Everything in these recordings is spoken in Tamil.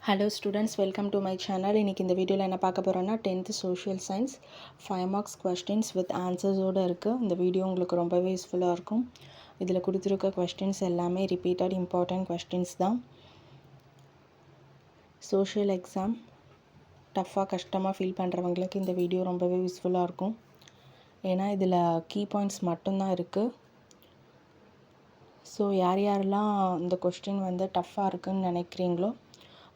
Hello students, welcome to my channel. இன்றைக்கி இந்த வீடியோவில் என்ன பார்க்க போகிறோன்னா 10th social science 5 marks questions with ஆன்சர்ஸோடு இருக்குது. இந்த வீடியோ உங்களுக்கு ரொம்பவே யூஸ்ஃபுல்லாக இருக்கும். இதில் கொடுத்துருக்க கொஸ்டின்ஸ் எல்லாமே ரிப்பீட்டட் இம்பார்ட்டண்ட் கொஸ்டின்ஸ் தான். சோஷியல் எக்ஸாம் டஃப்பாக கஷ்டமாக ஃபீல் பண்ணுறவங்களுக்கு இந்த வீடியோ ரொம்பவே யூஸ்ஃபுல்லாக இருக்கும். ஏன்னா இதில் கீ பாயிண்ட்ஸ் மட்டும்தான் இருக்குது. ஸோ யாரெல்லாம் இந்த கொஸ்டின் டஃப்பாக இருக்குதுன்னு நினைக்கிறீங்களோ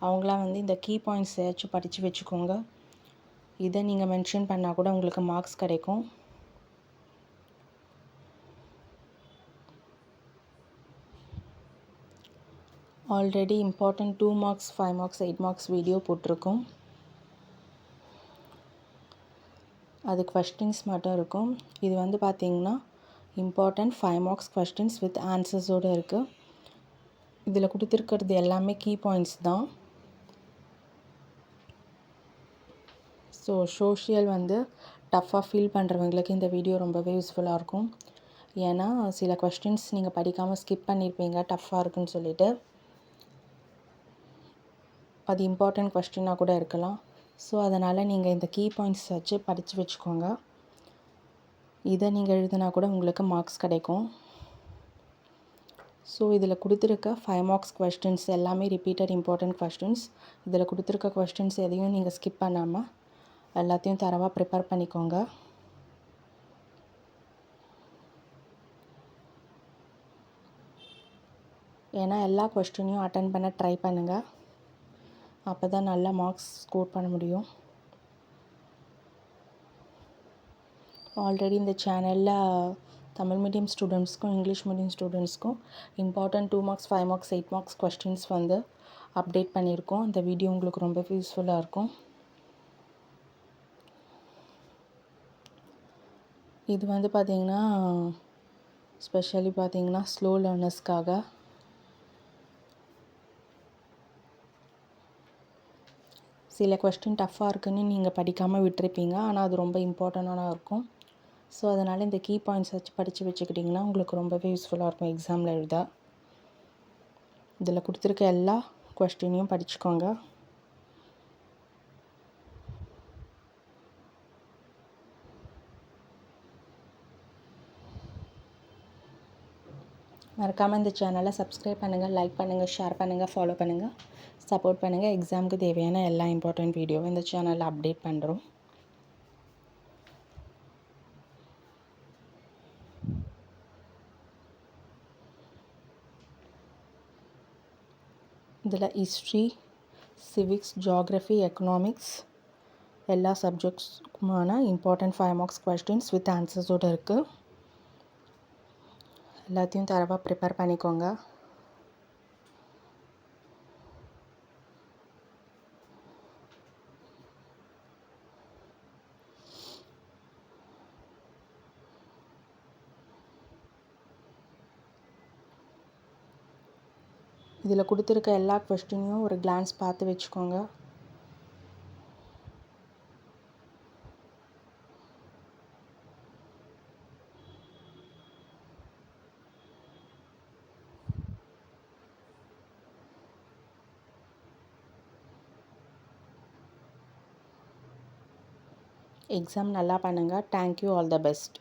அவங்களாம் இந்த கீ பாயிண்ட்ஸ் ஏதாச்சும் படித்து வச்சுக்கோங்க. இதை நீங்கள் மென்ஷன் பண்ணால் கூட உங்களுக்கு மார்க்ஸ் கிடைக்கும். Already important 2 marks 5 marks 8 marks video போட்டிருக்கோம். அது கொஸ்டின்ஸ் மட்டும் இருக்கும். இது பார்த்திங்கன்னா இம்பார்ட்டன்ட் 5 மார்க்ஸ் கொஸ்டின்ஸ் வித் ஆன்சர்ஸோடு இருக்குது. இதில் கொடுத்துருக்கிறது எல்லாமே கீ பாயிண்ட்ஸ் தான். ஸோ சோஷியல் டஃப்பாக ஃபீல் பண்ணுறவங்களுக்கு இந்த வீடியோ ரொம்பவே யூஸ்ஃபுல்லாக இருக்கும். ஏன்னா சில கொஸ்டின்ஸ் நீங்கள் படிக்காமல் ஸ்கிப் பண்ணியிருப்பீங்க டஃப்பாக இருக்குன்னு சொல்லிட்டு. அது இம்பார்ட்டண்ட் கொஸ்டினாக கூட இருக்கலாம். ஸோ அதனால் நீங்கள் இந்த கீ பாயிண்ட்ஸ் வச்சு படித்து வச்சுக்கோங்க. இதை நீங்கள் எழுதினா கூட உங்களுக்கு மார்க்ஸ் கிடைக்கும். ஸோ இதில் கொடுத்துருக்க 5 மார்க்ஸ் கொஸ்டின்ஸ் எல்லாமே ரிப்பீட்டட் இம்பார்ட்டண்ட் கொஸ்டின்ஸ். இதில் கொடுத்துருக்க கொஸ்டின்ஸ் எதையும் நீங்கள் ஸ்கிப் பண்ணாமல் எல்லாத்தையும் தரவாக ப்ரிப்பேர் பண்ணிக்கோங்க. ஏன்னா எல்லா கொஸ்டினையும் அட்டன் பண்ண ட்ரை பண்ணுங்கள். அப்போ தான் நல்ல மார்க்ஸ் ஸ்கோர் பண்ண முடியும். ஆல்ரெடி இந்த சேனலில் தமிழ் மீடியம் ஸ்டூடெண்ட்ஸ்க்கும் இங்கிலீஷ் மீடியம் ஸ்டூடெண்ட்ஸ்க்கும் important 2 marks 5 marks 8 marks questions update பண்ணியிருக்கோம். இந்த வீடியோ உங்களுக்கு ரொம்ப யூஸ்ஃபுல்லாக இருக்கும். இது பார்த்திங்கன்னா ஸ்பெஷலி பார்த்திங்கன்னா ஸ்லோ லேர்னர்ஸ்க்காக. சில கொஸ்டின் டஃப்பாக இருக்குதுன்னு நீங்கள் படிக்காமல் விட்டுருப்பீங்க. ஆனால் அது ரொம்ப இம்பார்ட்டண்ட்டாக இருக்கும். ஸோ அதனால் இந்த கீ பாயிண்ட்ஸ் வச்சு படித்து வச்சுக்கிட்டிங்கன்னா உங்களுக்கு ரொம்பவே யூஸ்ஃபுல்லாக இருக்கும் எக்ஸாமில் எழுத. இதில் கொடுத்துருக்க எல்லா கொஸ்டினையும் படிச்சுக்கோங்க. மறக்காமல் இந்த சேனலை சப்ஸ்கிரைப் பண்ணுங்கள், லைக் பண்ணுங்கள், ஷேர் பண்ணுங்கள், ஃபாலோ பண்ணுங்கள், சப்போர்ட் பண்ணுங்கள். எக்ஸாமுக்கு தேவையான எல்லா இம்பார்ட்டண்ட் வீடியோவும் இந்த சேனலில் அப்டேட் பண்ணுறோம். இதில் ஹிஸ்ட்ரி, சிவிக்ஸ், ஜியாகிரஃபி, எக்கனாமிக்ஸ் எல்லா சப்ஜெக்ட்ஸ்க்குமான இம்பார்ட்டண்ட் 5 மார்க்ஸ் கொஸ்டின்ஸ் வித் ஆன்சர்ஸோடு இருக்குது. எல்லாத்தையும் தரவாக ப்ரிப்பேர் பண்ணிக்கோங்க. இதில் கொடுத்துருக்க எல்லா கொஸ்டினையும் ஒரு கிளான்ஸ் பார்த்து வச்சுக்கோங்க. எக்ஸாம் நல்லா பண்ணுங்கள். Thank you, all the best.